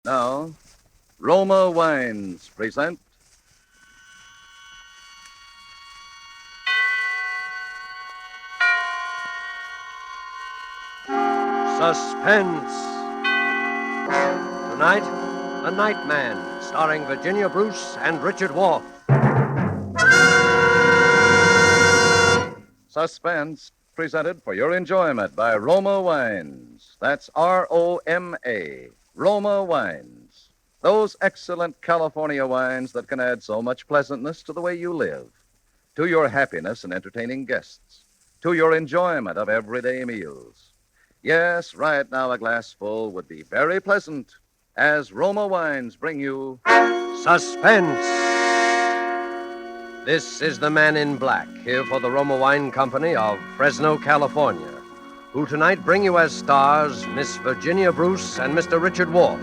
Now, Roma Wines present Suspense. Tonight, The Night Man, starring Virginia Bruce and Richard Wolff. Suspense, presented for your enjoyment by Roma Wines. That's Roma. Roma Wines. Those excellent California wines that can add so much pleasantness to the way you live, to your happiness in entertaining guests, to your enjoyment of everyday meals. Yes, right now a glassful would be very pleasant as Roma Wines bring you Suspense. This is the Man in Black, here for the Roma Wine Company of Fresno, California, who tonight bring you as stars Miss Virginia Bruce and Mr. Richard Wolff.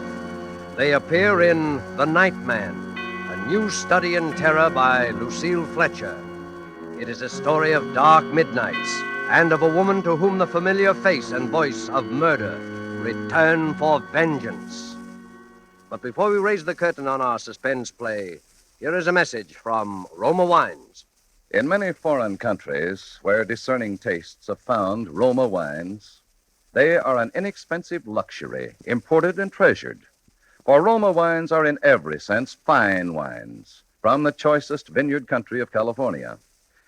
They appear in The Night Man, a new study in terror by Lucille Fletcher. It is a story of dark midnights and of a woman to whom the familiar face and voice of murder return for vengeance. But before we raise the curtain on our suspense play, here is a message from Roma Wines. In many foreign countries where discerning tastes have found Roma wines, they are an inexpensive luxury, imported and treasured. For Roma wines are in every sense fine wines from the choicest vineyard country of California.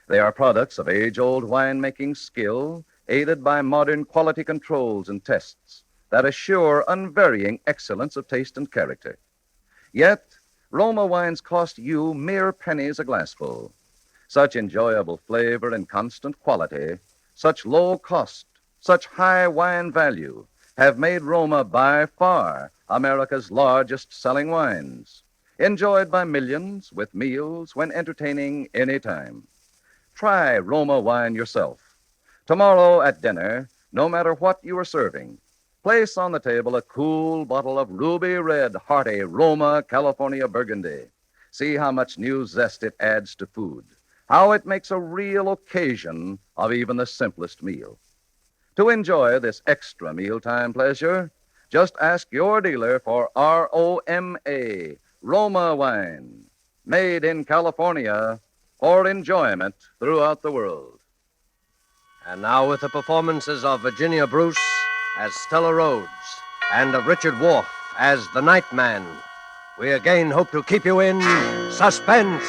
They are products of age-old winemaking skill, aided by modern quality controls and tests that assure unvarying excellence of taste and character. Yet, Roma wines cost you mere pennies a glassful. Such enjoyable flavor and constant quality, such low cost, such high wine value, have made Roma by far America's largest selling wines, enjoyed by millions with meals when entertaining any time. Try Roma wine yourself. Tomorrow at dinner, no matter what you are serving, place on the table a cool bottle of ruby red, hearty Roma California Burgundy. See how much new zest it adds to food, how it makes a real occasion of even the simplest meal. To enjoy this extra mealtime pleasure, just ask your dealer for Roma, Roma wine, made in California for enjoyment throughout the world. And now with the performances of Virginia Bruce as Stella Rhodes and of Richard Wolff as the Night Man, we again hope to keep you in suspense.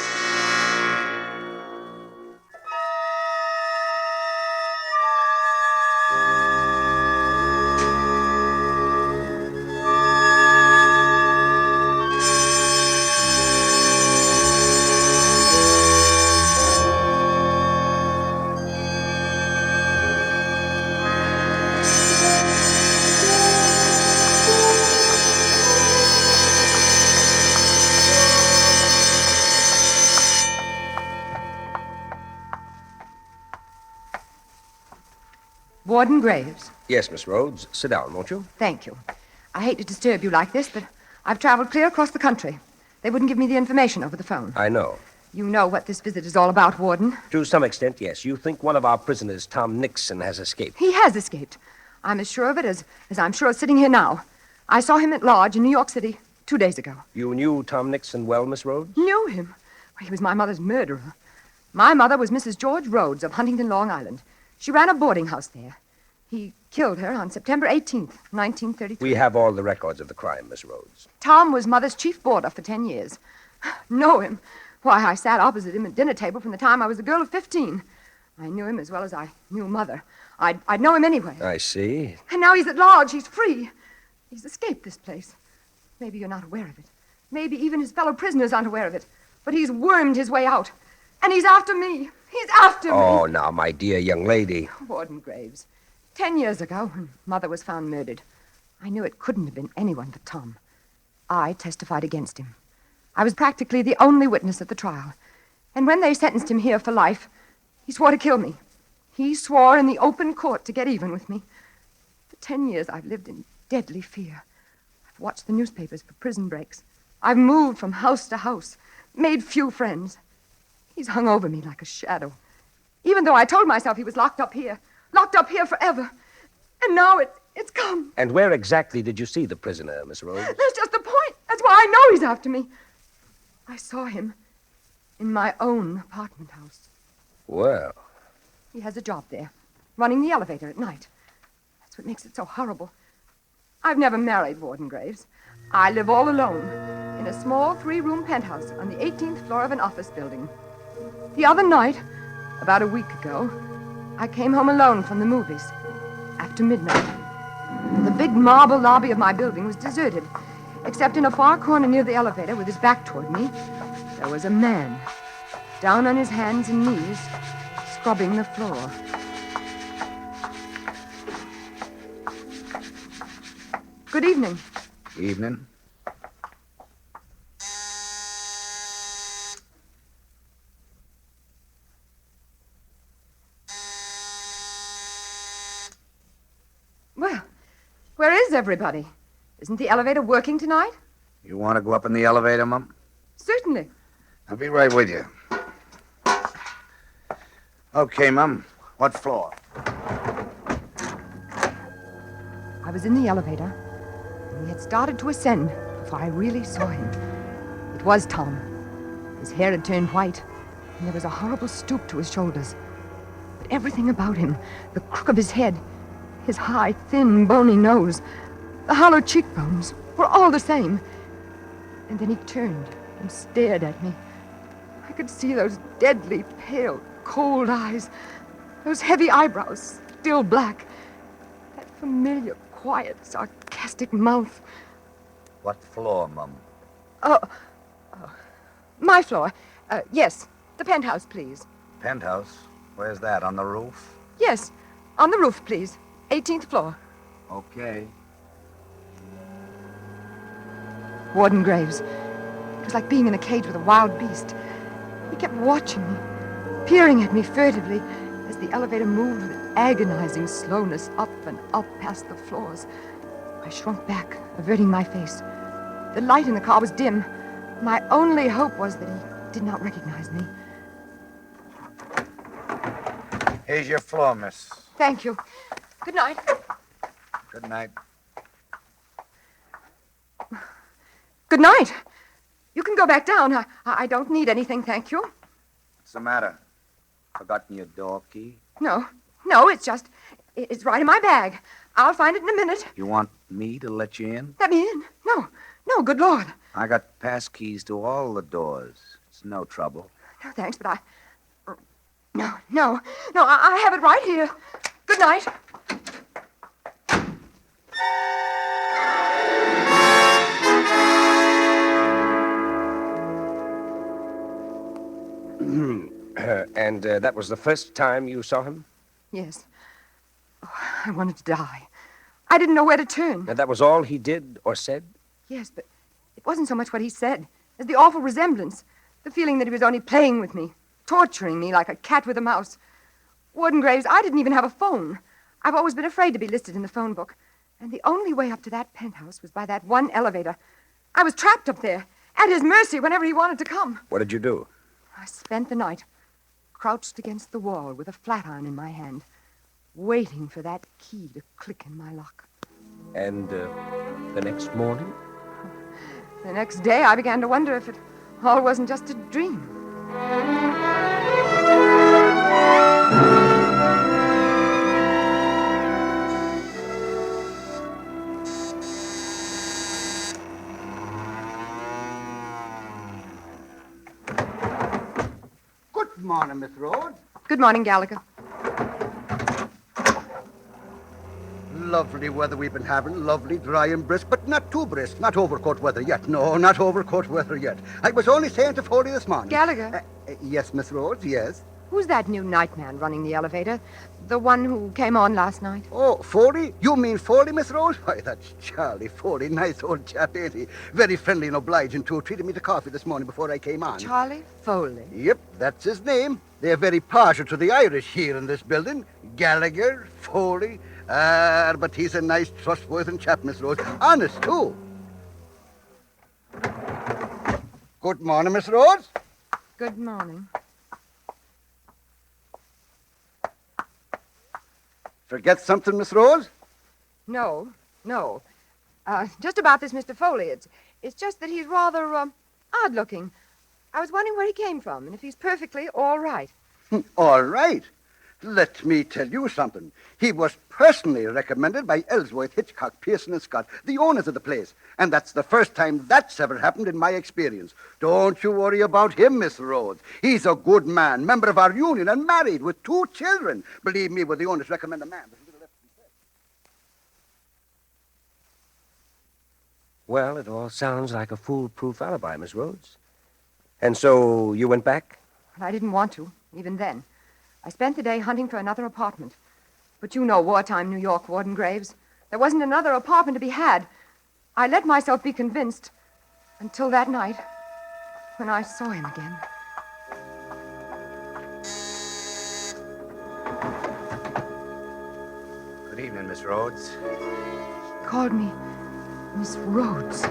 Warden Graves. Yes, Miss Rhodes. Sit down, won't you? Thank you. I hate to disturb you like this, but I've traveled clear across the country. They wouldn't give me the information over the phone. I know. You know what this visit is all about, Warden. To some extent, yes. You think one of our prisoners, Tom Nixon, has escaped. He has escaped. I'm as sure of it as I'm sure of sitting here now. I saw him at Lodge in New York City 2 days ago. You knew Tom Nixon well, Miss Rhodes? Knew him? Well, he was my mother's murderer. My mother was Mrs. George Rhodes of Huntington, Long Island. She ran a boarding house there. He killed her on September 18th, 1933. We have all the records of the crime, Miss Rhodes. Tom was Mother's chief boarder for 10 years. Know him? Why, I sat opposite him at dinner table from the time I was a girl of 15. I knew him as well as I knew Mother. I'd know him anyway. I see. And now he's at Lodge. He's free. He's escaped this place. Maybe you're not aware of it. Maybe even his fellow prisoners aren't aware of it. But he's wormed his way out. And he's after me. He's after me. Oh, now, my dear young lady. Warden Graves. 10 years ago, when Mother was found murdered, I knew it couldn't have been anyone but Tom. I testified against him. I was practically the only witness at the trial. And when they sentenced him here for life, he swore to kill me. He swore in the open court to get even with me. For 10 years, I've lived in deadly fear. I've watched the newspapers for prison breaks. I've moved from house to house, made few friends. He's hung over me like a shadow. Even though I told myself he was locked up here forever. And now it's come. And where exactly did you see the prisoner, Miss Rhodes? That's just the point. why I know he's after me. I saw him in my own apartment house. Well, He has a job there, running the elevator at night. That's what makes it so horrible. I've never married Warden Graves. I live all alone in a small 3-room penthouse on the 18th floor of an office building. The other night, about a week ago, I came home alone from the movies after midnight. The big marble lobby of my building was deserted, except in a far corner near the elevator with his back toward me, there was a man, down on his hands and knees, scrubbing the floor. Good evening. Evening. Well, where is everybody? Isn't the elevator working tonight? You want to go up in the elevator, Mum? Certainly. I'll be right with you. Okay, Mum. What floor? I was in the elevator, and we had started to ascend before I really saw him. It was Tom. His hair had turned white, and there was a horrible stoop to his shoulders. But everything about him, the crook of his head, his high, thin, bony nose, the hollow cheekbones, were all the same. And then he turned and stared at me. I could see those deadly, pale, cold eyes, those heavy eyebrows, still black, that familiar, quiet, sarcastic mouth. What floor, Mum? My floor. Yes, the penthouse, please. Penthouse? Where's that, on the roof? Yes, on the roof, please. 18th floor. Okay. Warden Graves. It was like being in a cage with a wild beast. He kept watching me, peering at me furtively as the elevator moved with agonizing slowness up and up past the floors. I shrunk back, averting my face. The light in the car was dim. My only hope was that he did not recognize me. Here's your floor, miss. Thank you. Good night. Good night. Good night. You can go back down. I don't need anything, thank you. What's the matter? Forgotten your door key? No, it's right in my bag. I'll find it in a minute. You want me to let you in? Let me in. No, good Lord. I got pass keys to all the doors. It's no trouble. No, thanks, but No, I have it right here. Good night. And that was the first time you saw him? Yes. Oh, I wanted to die. I didn't know where to turn. And that was all he did or said? Yes, but it wasn't so much what he said as the awful resemblance, the feeling that he was only playing with me, torturing me like a cat with a mouse. Warden Graves, I didn't even have a phone. I've always been afraid to be listed in the phone book. And the only way up to that penthouse was by that one elevator. I was trapped up there, at his mercy whenever he wanted to come. What did you do? I spent the night crouched against the wall with a flat iron in my hand, waiting for that key to click in my lock. And the next morning? The next day, I began to wonder if it all wasn't just a dream. Good morning, Miss Rhodes. Good morning, Gallagher. Lovely weather we've been having, lovely, dry and brisk, but not too brisk, not overcoat weather yet. No, not overcoat weather yet. I was only saying to Foley this morning. Gallagher? Yes, Miss Rhodes, yes. Who's that new nightman running the elevator? The one who came on last night? Oh, Foley? You mean Foley, Miss Rhodes? Why, that's Charlie Foley. Nice old chap, ain't he? Very friendly and obliging, too. Treated me to coffee this morning before I came on. Charlie Foley. Yep, that's his name. They're very partial to the Irish here in this building. Gallagher, Foley. But he's a nice, trustworthy chap, Miss Rhodes. Honest, too. Good morning, Miss Rhodes. Good morning. Forget something, Miss Rose? No. Just about this Mr. Foley. It's just that he's rather odd-looking. I was wondering where he came from and if he's perfectly all right. All right. Let me tell you something. He was personally recommended by Ellsworth, Hitchcock, Pearson, and Scott, the owners of the place. And that's the first time that's ever happened in my experience. Don't you worry about him, Miss Rhodes. He's a good man, member of our union, and married with 2 children. Believe me, when the owners recommend a man, there's little left to be said. Well, it all sounds like a foolproof alibi, Miss Rhodes. And so you went back? But I didn't want to, even then. I spent the day hunting for another apartment. But you know wartime New York, Warden Graves. There wasn't another apartment to be had. I let myself be convinced until that night when I saw him again. Good evening, Miss Rhodes. He called me Miss Rhodes.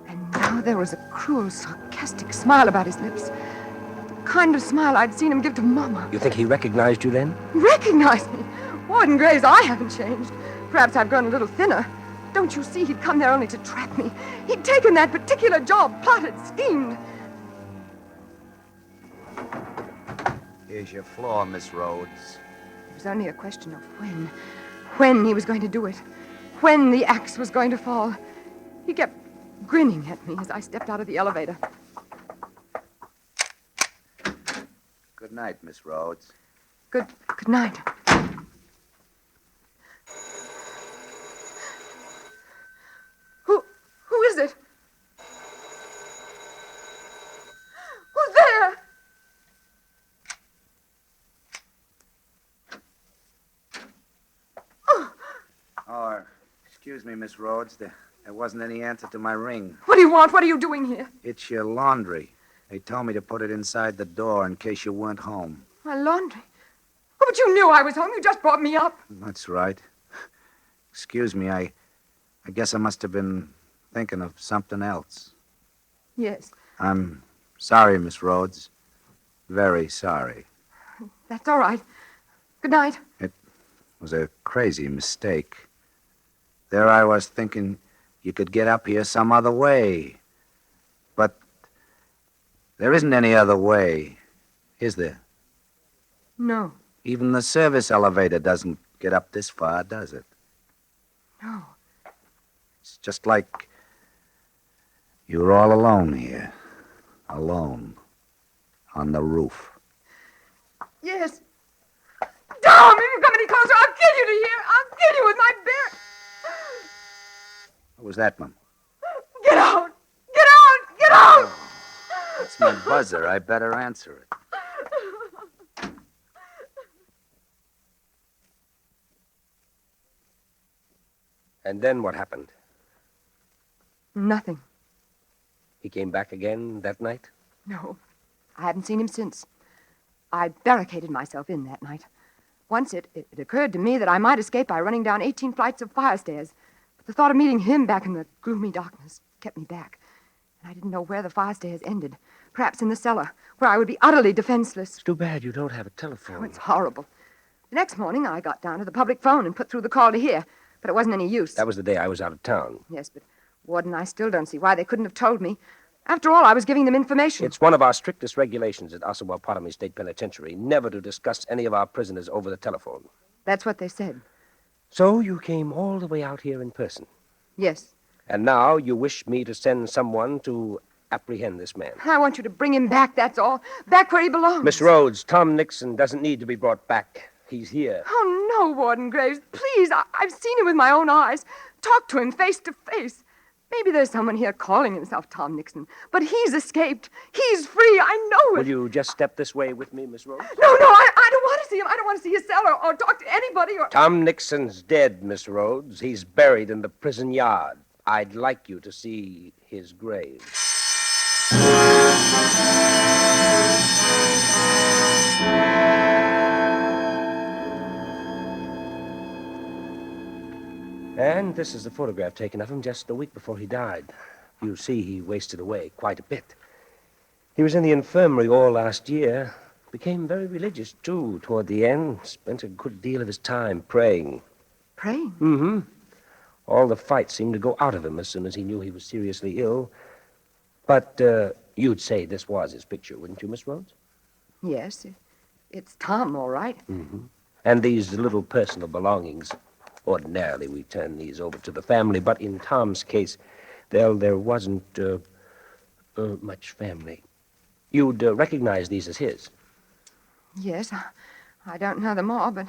And now there was a cruel, sarcastic smile about his lips. The kind of smile I'd seen him give to Mama. You think he recognized you then? Recognized me? Warden Graves, I haven't changed. Perhaps I've grown a little thinner. Don't you see he'd come there only to trap me? He'd taken that particular job, plotted, schemed. Here's your floor, Miss Rhodes. It was only a question of when. When he was going to do it. When the axe was going to fall. He kept grinning at me as I stepped out of the elevator. Good night, Miss Rhodes. Good night. Who is it? Who's there? Oh, excuse me, Miss Rhodes. There wasn't any answer to my ring. What do you want? What are you doing here? It's your laundry. They told me to put it inside the door in case you weren't home. My laundry. Oh, but you knew I was home. You just brought me up. That's right. Excuse me, I guess I must have been thinking of something else. Yes, I'm sorry, Miss Rhodes. Very sorry. that's all right. Good night. It was a crazy mistake. There I was thinking you could get up here some other way. But there isn't any other way, is there? No. Even the service elevator doesn't get up this far, does it? No. It's just like you're all alone here. Alone. On the roof. Yes. Tom, if you come any closer, I'll kill you to here. I'll kill you with my bare... What was that, Mum? Get out! Get out! Get out! That's my buzzer. I better answer it. And then what happened? Nothing. He came back again that night? No. I haven't seen him since. I barricaded myself in that night. Once it occurred to me that I might escape by running down 18 flights of fire stairs. But the thought of meeting him back in the gloomy darkness kept me back. And I didn't know where the fire stairs ended. Perhaps in the cellar, where I would be utterly defenseless. It's too bad you don't have a telephone. Oh, it's horrible. The next morning, I got down to the public phone and put through the call to here. But it wasn't any use. That was the day I was out of town. Yes, but Warden, I still don't see why they couldn't have told me. After all, I was giving them information. It's one of our strictest regulations at Osawatomie State Penitentiary never to discuss any of our prisoners over the telephone. That's what they said. So you came all the way out here in person. Yes. And now you wish me to send someone to apprehend this man. I want you to bring him back, that's all. Back where he belongs. Miss Rhodes, Tom Nixon doesn't need to be brought back. He's here. Oh, no, Warden Graves. Please, I've seen him with my own eyes. Talked to him face to face. Maybe there's someone here calling himself Tom Nixon. But he's escaped. He's free. I know it. Will you just step this way with me, Miss Rhodes? No, I don't want to see him. I don't want to see his cell or talk to anybody or... Tom Nixon's dead, Miss Rhodes. He's buried in the prison yard. I'd like you to see his grave. And this is a photograph taken of him just a week before he died. You see, he wasted away quite a bit. He was in the infirmary all last year. Became very religious, too, toward the end. Spent a good deal of his time praying. Praying? Mm-hmm. All the fight seemed to go out of him as soon as he knew he was seriously ill. But you'd say this was his picture, wouldn't you, Miss Rhodes? Yes, it's Tom, all right. And these little personal belongings. Ordinarily, we turn these over to the family, but in Tom's case, there wasn't much family. You'd recognize these as his. Yes, I don't know them all, but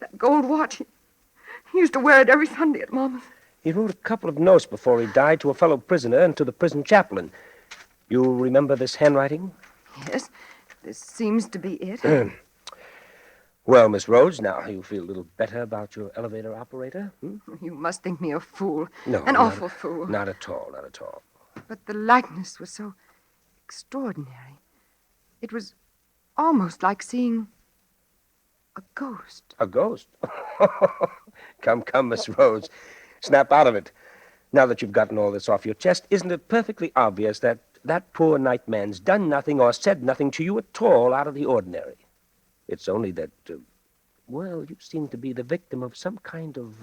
that gold watch, he used to wear it every Sunday at Mama's. He wrote a couple of notes before he died to a fellow prisoner and to the prison chaplain. You remember this handwriting? Yes, this seems to be it. Well, Miss Rhodes, now you feel a little better about your elevator operator? You must think me a fool. No, An awful fool. Not at all, not at all. But the likeness was so extraordinary. It was almost like seeing a ghost. A ghost? Come, Miss Rhodes. Snap out of it. Now that you've gotten all this off your chest, isn't it perfectly obvious that that poor nightman's done nothing or said nothing to you at all out of the ordinary? It's only that, well, you seem to be the victim of some kind of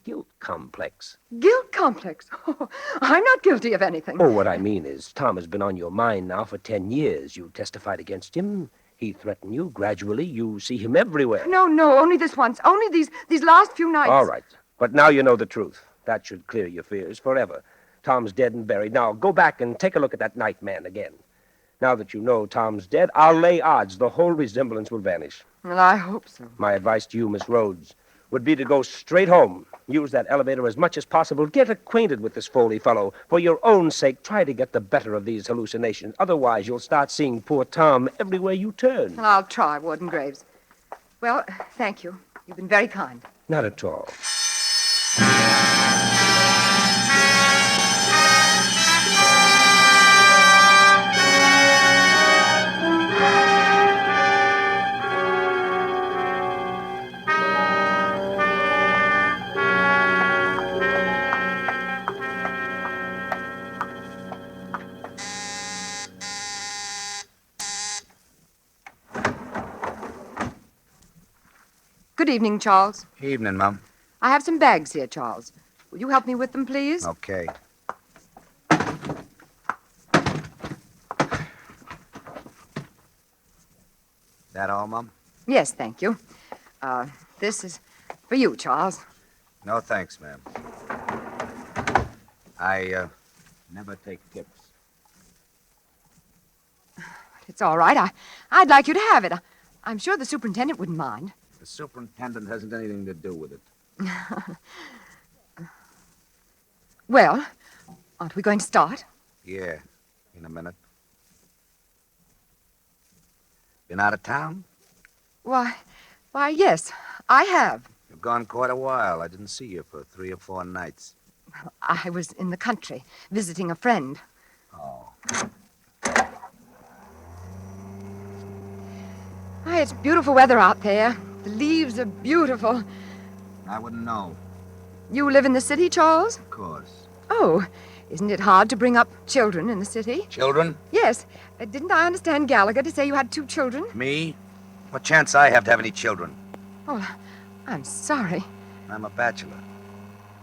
guilt complex. Guilt complex? Oh, I'm not guilty of anything. Oh, what I mean is, Tom has been on your mind now for 10 years. You testified against him. He threatened you. Gradually, you see him everywhere. No, only this once. Only these last few nights. All right. But now you know the truth. That should clear your fears forever. Tom's dead and buried. Now, go back and take a look at that nightman again. Now that you know Tom's dead, I'll lay odds the whole resemblance will vanish. Well, I hope so. My advice to you, Miss Rhodes, would be to go straight home. Use that elevator as much as possible. Get acquainted with this Foley fellow. For your own sake, try to get the better of these hallucinations. Otherwise, you'll start seeing poor Tom everywhere you turn. Well, I'll try, Warden Graves. Well, thank you. You've been very kind. Not at all. Good evening, Charles. Evening, Mum. I have some bags here, Charles. Will you help me with them, please? Okay. That all, Mum? Yes, thank you. This is for you, Charles. No, thanks, ma'am. I never take tips. It's all right. I'd like you to have it. I'm sure the superintendent wouldn't mind. The superintendent hasn't anything to do with it. Well, aren't we going to start? Yeah, in a minute. Been out of town? Why, yes, I have. You've gone quite a while. I didn't see you for 3 or 4 nights. I was in the country, visiting a friend. Oh. Why, it's beautiful weather out there. The leaves are beautiful. I wouldn't know. You live in the city, Charles? Of course. Oh, isn't it hard to bring up children in the city? Children? Yes. Didn't I understand Gallagher to say you had 2 children? Me? What chance I have to have any children? Oh, I'm sorry. I'm a bachelor.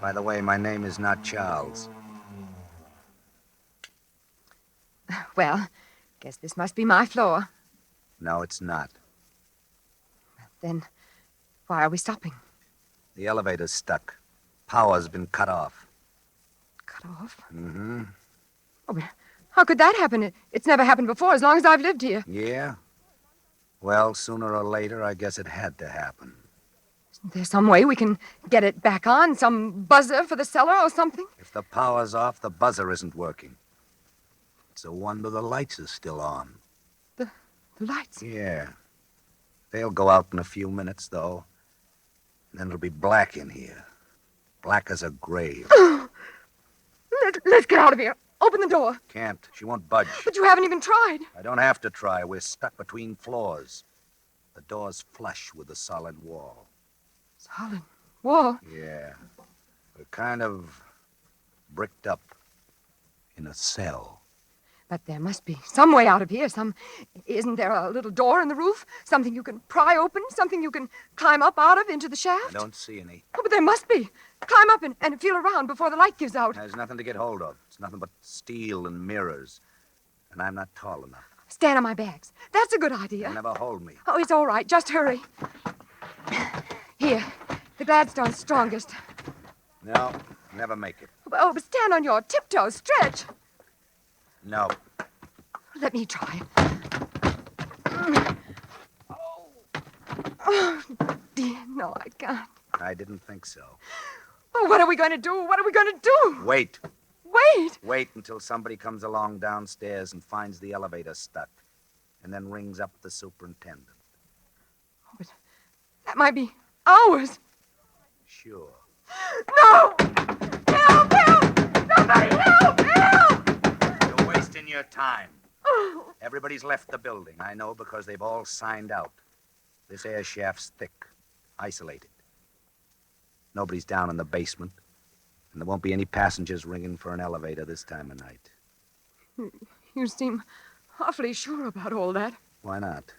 By the way, my name is not Charles. Well, guess this must be my floor. No, it's not. Then why are we stopping? The elevator's stuck. Power's been cut off. Cut off? Mm-hmm. Oh, but how could that happen? It's never happened before as long as I've lived here. Yeah? Well, sooner or later, I guess it had to happen. Isn't there some way we can get it back on? Some buzzer for the cellar or something? If the power's off, the buzzer isn't working. It's a wonder the lights are still on. The lights? Yeah. They'll go out in a few minutes, though. And then it'll be black in here. Black as a grave. Let's get out of here. Open the door. Can't. She won't budge. But you haven't even tried. I don't have to try. We're stuck between floors. The door's flush with the solid wall. Solid wall. Yeah. We're kind of bricked up in a cell. But there must be some way out of here. Isn't there a little door in the roof? Something you can pry open? Something you can climb up out of into the shaft? I don't see any. Oh, but there must be. Climb up and feel around before the light gives out. There's nothing to get hold of. It's nothing but steel and mirrors. And I'm not tall enough. Stand on my bags. That's a good idea. They'll never hold me. Oh, it's all right. Just hurry. Here, the Gladstone's strongest. No, never make it. Oh, but stand on your tiptoes. Stretch. No. Let me try. Oh, dear. No, I can't. I didn't think so. Oh, what are we going to do? What are we going to do? Wait. Wait. Wait until somebody comes along downstairs and finds the elevator stuck, and then rings up the superintendent. Oh, but that might be hours. Sure. No! Help! Help! Somebody help! Help! You're wasting your time. Oh. Everybody's left the building. I know because they've all signed out. This air shaft's thick, isolated. Nobody's down in the basement. And there won't be any passengers ringing for an elevator this time of night. You seem awfully sure about all that. Why not?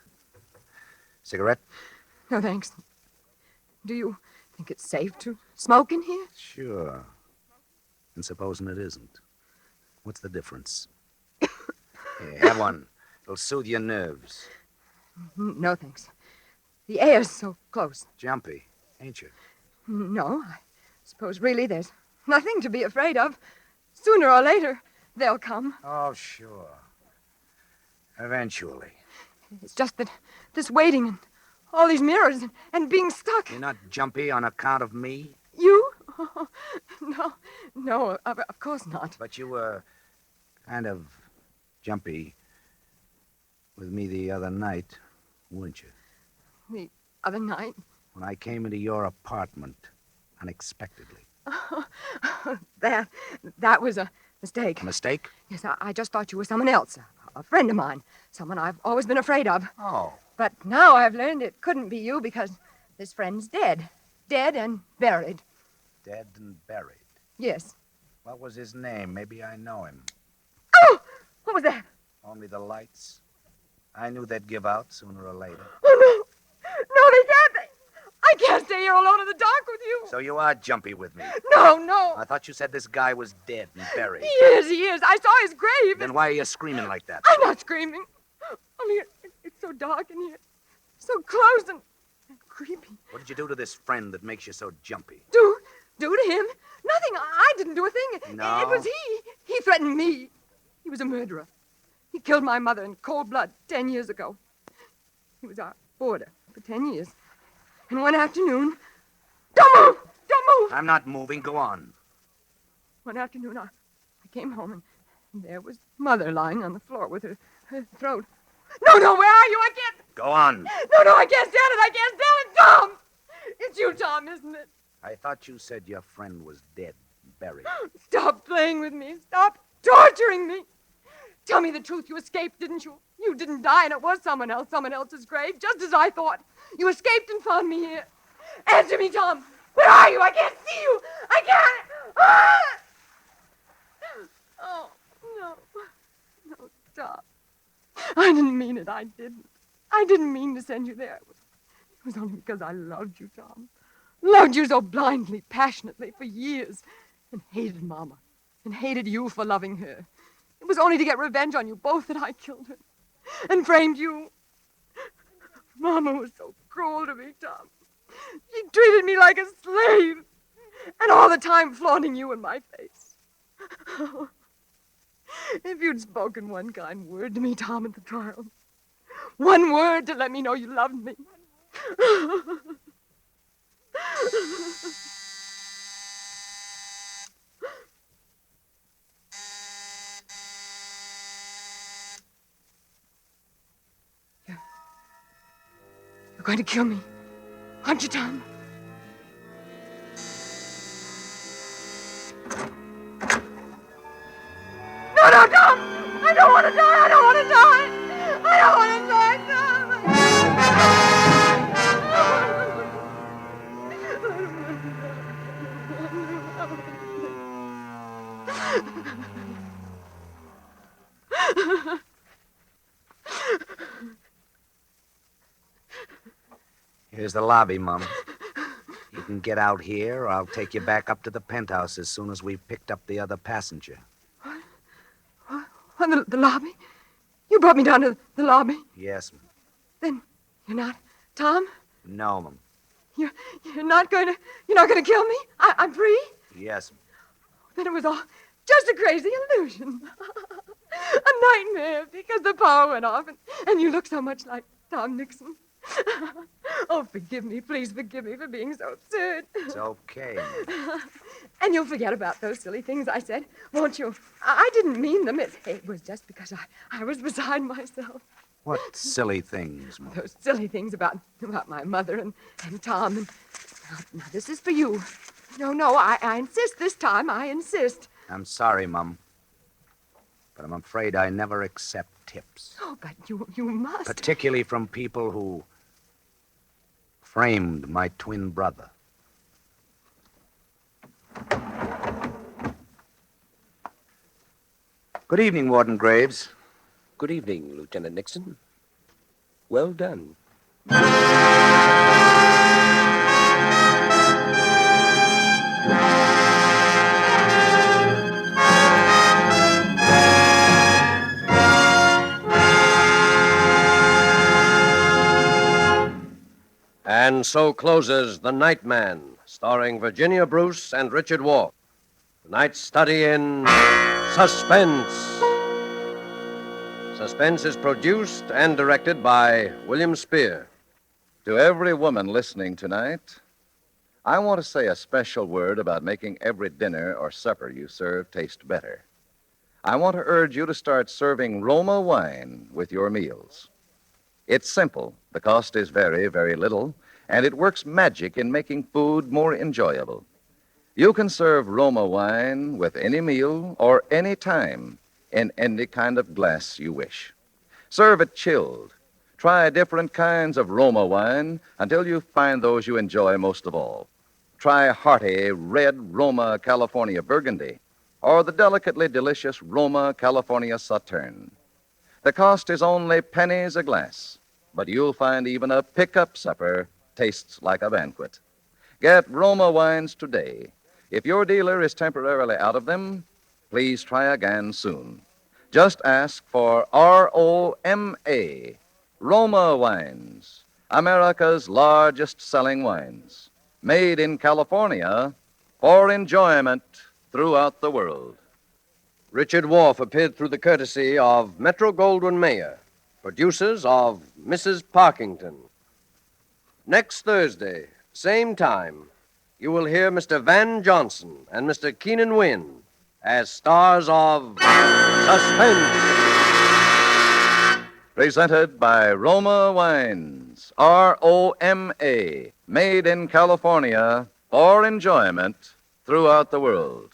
Cigarette? No, thanks. Do you think it's safe to smoke in here? Sure. And supposing it isn't. What's the difference? Here, have one. It'll soothe your nerves. No, thanks. The air's so close. Jumpy, ain't you? No, I suppose really there's nothing to be afraid of. Sooner or later, they'll come. Oh, sure. Eventually. It's just that this waiting and all these mirrors and being stuck. You're not jumpy on account of me? You? Oh, no, of course not. But you were kind of jumpy with me the other night, weren't you? The other night? When I came into your apartment unexpectedly. That was a mistake. A mistake? Yes, I just thought you were someone else, a friend of mine, someone I've always been afraid of. Oh. But now I've learned it couldn't be you because this friend's dead. Dead and buried. Dead and buried. Yes. What was his name? Maybe I know him. Oh! What was that? Only the lights. I knew they'd give out sooner or later. Oh, no. No, they can't. I can't stay here alone in the dark with you. So you are jumpy with me. No. I thought you said this guy was dead and buried. He is. I saw his grave. Then why are you screaming like that? I'm not screaming. Only it's so dark in here. So close and creepy. What did you do to this friend that makes you so jumpy? Do to him? Nothing. I didn't do a thing. No? It was he. He threatened me. He was a murderer. He killed my mother in cold blood 10 years ago. He was our boarder for 10 years. And one afternoon... Don't move! Don't move! I'm not moving. Go on. One afternoon, I came home, and there was Mother lying on the floor with her throat. No, where are you? I can't... Go on. No, I can't stand it. I can't stand it. Tom! It's you, Tom, isn't it? I thought you said your friend was dead and buried. Stop playing with me. Stop torturing me. Tell me the truth. You escaped, didn't you? You didn't die, and it was someone else's grave, just as I thought. You escaped and found me here. Answer me, Tom. Where are you? I can't see you. I can't. Ah! Oh, no, stop. I didn't mean it. I didn't mean to send you there. It was only because I loved you, Tom. Loved you so blindly, passionately, for years. And hated Mama. And hated you for loving her. It was only to get revenge on you both that I killed her. And framed you. Mama was so cruel to me, Tom. She treated me like a slave. And all the time flaunting you in my face. Oh, if you'd spoken one kind word to me, Tom, at the trial. One word to let me know you loved me. You're going to kill me, aren't you, Tom? No, Tom! I don't want to die! I don't want to die! I don't want to die, Tom! Here's the lobby, Mom. You can get out here, or I'll take you back up to the penthouse as soon as we've picked up the other passenger. On the lobby? You brought me down to the lobby? Yes, Ma'am. Then you're not Tom? No, Ma'am. You're not going to kill me? I'm free? Yes, Ma'am. Then it was all just a crazy illusion. A nightmare because the power went off and you look so much like Tom Nixon. Oh, forgive me. Please forgive me for being so absurd. It's okay, Ma'am. And you'll forget about those silly things I said, won't you? I didn't mean them. It was just because I was beside myself. What silly things, Ma'am? Those silly things about my mother and Tom. And now, this is for you. No, I insist this time. I insist. I'm sorry, Mum. But I'm afraid I never accept tips. Oh, but you must. Particularly from people who framed my twin brother. Good evening, Warden Graves. Good evening, Lieutenant Nixon. Well done. And so closes The Night Man, starring Virginia Bruce and Richard Wolff. Tonight's study in Suspense. Suspense is produced and directed by William Spear. To every woman listening tonight, I want to say a special word about making every dinner or supper you serve taste better. I want to urge you to start serving Roma wine with your meals. It's simple. The cost is very, very little, and it works magic in making food more enjoyable. You can serve Roma wine with any meal or any time in any kind of glass you wish. Serve it chilled. Try different kinds of Roma wine until you find those you enjoy most of all. Try hearty red Roma California Burgundy or the delicately delicious Roma California Sauterne. The cost is only pennies a glass, but you'll find even a pickup supper tastes like a banquet. Get Roma wines today. If your dealer is temporarily out of them, please try again soon. Just ask for ROMA, Roma Wines, America's largest selling wines, made in California for enjoyment throughout the world. Richard Wolff appeared through the courtesy of Metro-Goldwyn-Mayer, producers of Mrs. Parkington. Next Thursday, same time, you will hear Mr. Van Johnson and Mr. Keenan Wynn as stars of Suspense. Presented by Roma Wines, ROMA, made in California for enjoyment throughout the world.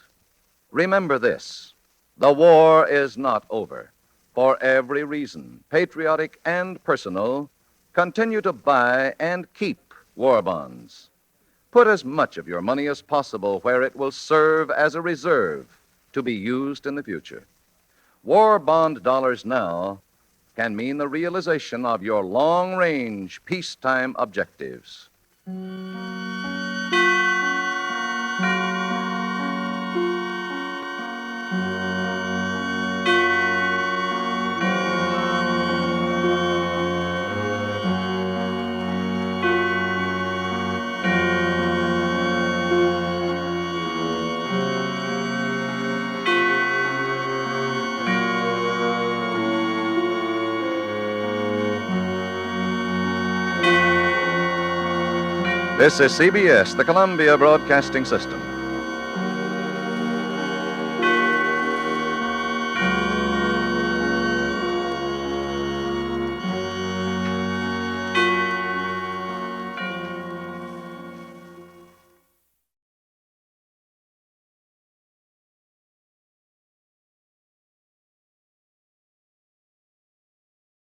Remember this, the war is not over. For every reason, patriotic and personal, continue to buy and keep war bonds. Put as much of your money as possible where it will serve as a reserve to be used in the future. War bond dollars now can mean the realization of your long-range peacetime objectives. This is CBS, the Columbia Broadcasting System.